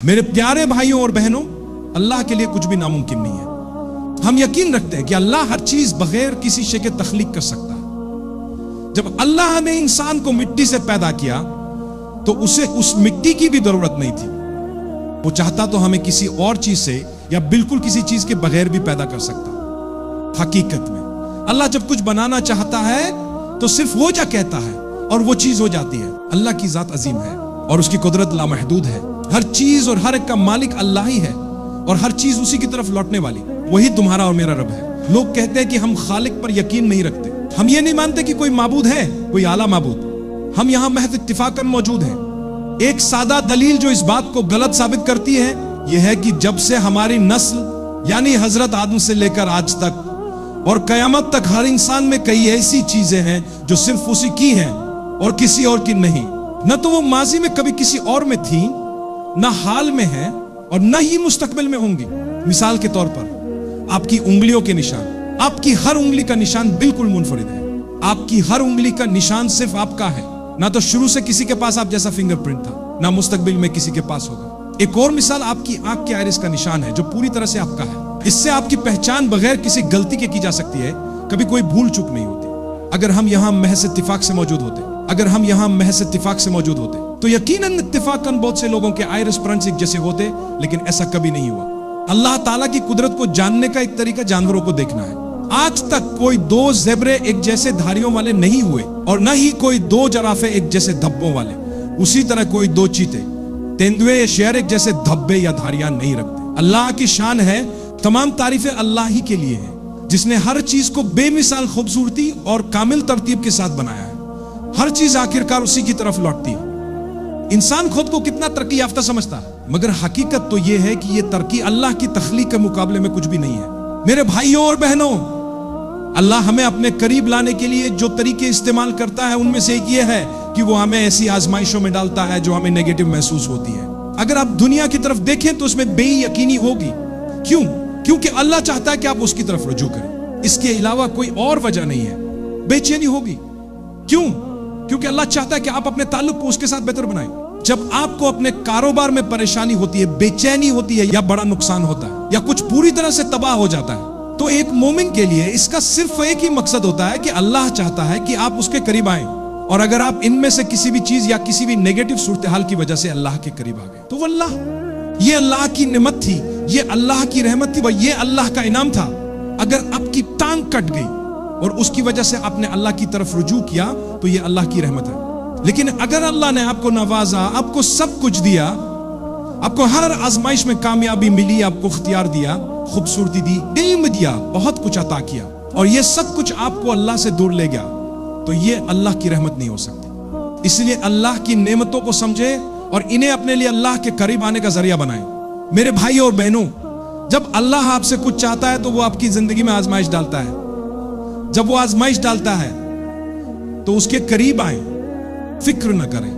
میرے پیارے بھائیوں اور بہنوں، اللہ کے لیے کچھ بھی ناممکن نہیں ہے۔ ہم یقین رکھتے ہیں کہ اللہ ہر چیز بغیر کسی شے کے تخلیق کر سکتا ہے۔ جب اللہ نے انسان کو مٹی سے پیدا کیا تو اسے اس مٹی کی بھی ضرورت نہیں تھی۔ وہ چاہتا تو ہمیں کسی اور چیز سے یا بالکل کسی چیز کے بغیر بھی پیدا کر سکتا۔ حقیقت میں اللہ جب کچھ بنانا چاہتا ہے تو صرف وہ جا کہتا ہے اور وہ چیز ہو جاتی ہے۔ اللہ کی ذات عظیم ہے اور اس کی قدرت لامحدود ہے۔ ہر چیز اور ہر ایک کا مالک اللہ ہی ہے اور ہر چیز اسی کی طرف لوٹنے والی، وہی تمہارا اور میرا رب ہے۔ لوگ کہتے ہیں کہ ہم خالق پر یقین نہیں رکھتے، ہم یہ نہیں مانتے کہ کوئی معبود ہے، کوئی اعلیٰ معبود۔ ہم یہاں محض اتفاقاً موجود ہیں۔ ایک سادہ دلیل جو اس بات کو غلط ثابت کرتی ہے یہ ہے کہ جب سے ہماری نسل یعنی حضرت آدم سے لے کر آج تک اور قیامت تک ہر انسان میں کئی ایسی چیزیں ہیں جو صرف اسی کی ہیں اور کسی اور کی نہیں۔ نہ تو وہ ماضی میں کبھی کسی اور میں تھیں، نہ حال میں ہیں اور نہ ہی مستقبل میں ہوں گی۔ مثال کے طور پر آپ کی انگلیوں کے نشان، آپ کی ہر انگلی کا نشان بالکل منفرد ہے۔ آپ کی ہر انگلی کا نشان صرف آپ کا ہے، نہ تو شروع سے کسی کے پاس آپ جیسا فنگر پرنٹ تھا، نہ مستقبل میں کسی کے پاس ہوگا۔ ایک اور مثال آپ کی آنکھ کے آئرس کا نشان ہے جو پوری طرح سے آپ کا ہے۔ اس سے آپ کی پہچان بغیر کسی غلطی کے کی جا سکتی ہے، کبھی کوئی بھول چوک نہیں ہوتی۔ اگر ہم یہاں محض اتفاق سے موجود ہوتے تو یقیناً اتفاقاً بہت سے لوگوں کے آئرس پرنٹس ایک جیسے ہوتے، لیکن ایسا کبھی نہیں ہوا۔ اللہ تعالیٰ کی قدرت کو جاننے کا ایک طریقہ جانوروں کو دیکھنا ہے۔ آج تک کوئی دو زیبرے ایک جیسے دھاریوں والے نہیں ہوئے اور نہ ہی کوئی دو جرافے ایک جیسے دھبوں والے۔ اسی طرح کوئی دو چیتے، تیندوے یا شیر ایک جیسے دھبے یا دھاریاں نہیں رکھتے۔ اللہ کی شان ہے، تمام تعریفیں اللہ ہی کے لیے ہیں جس نے ہر چیز کو بے مثال خوبصورتی اور کامل ترتیب کے ساتھ بنایا ہے۔ ہر چیز آخرکار اسی کی طرف لوٹتی ہے۔ انسان خود کو کتنا ترقی یافتہ سمجھتا ہے، مگر حقیقت تو یہ ہے کہ یہ ترقی اللہ کی تخلیق کے مقابلے میں کچھ بھی نہیں ہے۔ میرے بھائیوں اور بہنوں، اللہ ہمیں اپنے قریب لانے کے لیے جو طریقے استعمال کرتا ہے ان میں سے ایک یہ ہے کہ وہ ہمیں ایسی آزمائشوں میں ڈالتا ہے جو ہمیں نیگیٹو محسوس ہوتی ہے۔ اگر آپ دنیا کی طرف دیکھیں تو اس میں بے یقینی ہوگی۔ کیوں؟ کیونکہ اللہ چاہتا ہے کہ آپ اس کی طرف رجوع کریں، اس کے علاوہ کوئی اور وجہ نہیں ہے۔ بے چینی ہوگی، کیوں؟ کیونکہ اللہ چاہتا ہے کہ آپ اپنے تعلق کو اس کے ساتھ بہتر بنائیں۔ جب آپ کو اپنے کاروبار میں پریشانی ہوتی ہے، بے چینی ہوتی ہے یا بڑا نقصان ہوتا ہے یا کچھ پوری طرح سے تباہ ہو جاتا ہے، تو ایک مومن کے لیے اس کا صرف ایک ہی مقصد ہوتا ہے کہ اللہ چاہتا ہے کہ آپ اس کے قریب آئیں، اور اگر آپ ان میں سے کسی بھی چیز یا کسی بھی نیگیٹو صورتحال کی وجہ سے اللہ کے قریب آ گئے تو وہ یہ اللہ کی نعمت تھی، یہ اللہ کی رحمت تھی، یہ اللہ کا انعام تھا۔ اگر آپ کی ٹانگ کٹ گئی اور اس کی وجہ سے آپ نے اللہ کی طرف رجوع کیا تو یہ اللہ کی رحمت ہے۔ لیکن اگر اللہ نے آپ کو نوازا، آپ کو سب کچھ دیا، آپ کو ہر آزمائش میں کامیابی ملی، آپ کو اختیار دیا، خوبصورتی دی، علم دیا، بہت کچھ عطا کیا، اور یہ سب کچھ آپ کو اللہ سے دور لے گیا، تو یہ اللہ کی رحمت نہیں ہو سکتی۔ اس لیے اللہ کی نعمتوں کو سمجھے اور انہیں اپنے لیے اللہ کے قریب آنے کا ذریعہ بنائیں۔ میرے بھائیوں اور بہنوں، جب اللہ آپ سے کچھ چاہتا ہے تو وہ آپ کی زندگی میں آزمائش ڈالتا ہے۔ جب وہ آزمائش ڈالتا ہے تو اس کے قریب آئیں، فکر نہ کریں۔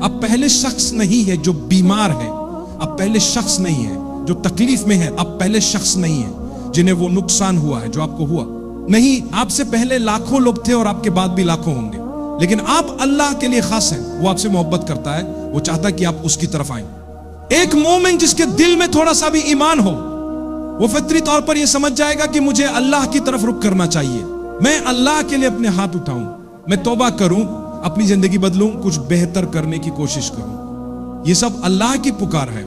اب پہلے شخص نہیں ہے جو بیمار ہے، اب پہلے شخص نہیں ہے جو تکلیف میں ہے، اب پہلے شخص نہیں ہے جنہیں وہ نقصان ہوا ہے جو آپ کو ہوا۔ نہیں، آپ سے پہلے لاکھوں لوگ تھے اور آپ کے بعد بھی لاکھوں ہوں گے، لیکن آپ اللہ کے لیے خاص ہیں۔ وہ آپ سے محبت کرتا ہے، وہ چاہتا ہے کہ آپ اس کی طرف آئیں۔ ایک مومن جس کے دل میں تھوڑا سا بھی ایمان ہو، وہ فطری طور پر یہ سمجھ جائے گا کہ مجھے اللہ کی طرف رخ کرنا چاہیے، میں اللہ کے لیے اپنے ہاتھ اٹھاؤں، میں توبہ کروں، اپنی زندگی بدلوں، کچھ بہتر کرنے کی کوشش کروں۔ یہ سب اللہ کی پکار ہے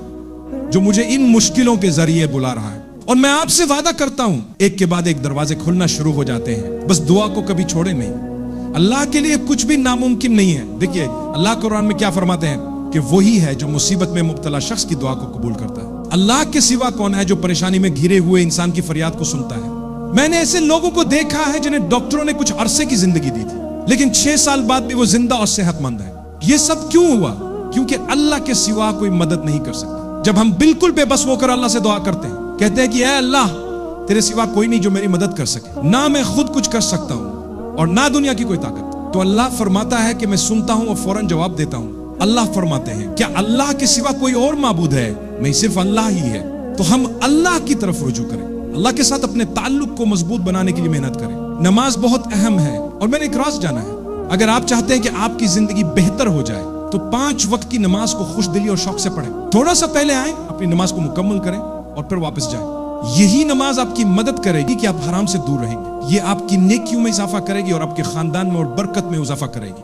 جو مجھے ان مشکلوں کے ذریعے بلا رہا ہے، اور میں آپ سے وعدہ کرتا ہوں ایک کے بعد ایک دروازے کھلنا شروع ہو جاتے ہیں۔ بس دعا کو کبھی چھوڑے نہیں۔ اللہ کے لیے کچھ بھی ناممکن نہیں ہے۔ دیکھیے اللہ قرآن میں کیا فرماتے ہیں کہ وہی ہے جو مصیبت میں مبتلا شخص کی دعا کو قبول کرتا ہے۔ اللہ کے سوا کون ہے جو پریشانی میں گھرے ہوئے انسان کی فریاد کو سنتا ہے؟ میں نے ایسے لوگوں کو دیکھا ہے جنہیں ڈاکٹروں نے کچھ عرصے کی زندگی دی تھی، لیکن 6 سال بعد بھی وہ زندہ اور صحت مند ہے۔ یہ سب کیوں ہوا؟ کیونکہ اللہ کے سوا کوئی مدد نہیں کر سکتا۔ جب ہم بالکل بے بس ہو کر اللہ سے دعا کرتے ہیں، کہتے ہیں کہ اے اللہ، تیرے سوا کوئی نہیں جو میری مدد کر سکے، نہ میں خود کچھ کر سکتا ہوں اور نہ دنیا کی کوئی طاقت، تو اللہ فرماتا ہے کہ میں سنتا ہوں اور فوراً جواب دیتا ہوں۔ اللہ فرماتے ہیں کیا اللہ کے سوا کوئی اور معبود ہے؟ نہیں، صرف اللہ ہی ہے۔ تو ہم اللہ کی طرف رجوع کریں، اللہ کے ساتھ اپنے تعلق کو مضبوط بنانے کے لیے محنت کریں۔ نماز بہت اہم ہے، اور میں نے ایک راز جانا ہے، اگر آپ چاہتے ہیں کہ آپ کی زندگی بہتر ہو جائے، تو 5 وقت کی نماز کو خوش دلی اور شوق سے پڑھیں. تھوڑا سا پہلے آئیں, اپنی نماز کو مکمل کریں اور پھر واپس جائیں. یہی نماز آپ کی مدد کرے گی کہ آپ حرام سے دور رہیں گے. یہ آپ کی نیکیوں میں اضافہ کرے گی اور آپ کے خاندان میں اور برکت میں اضافہ کرے گی.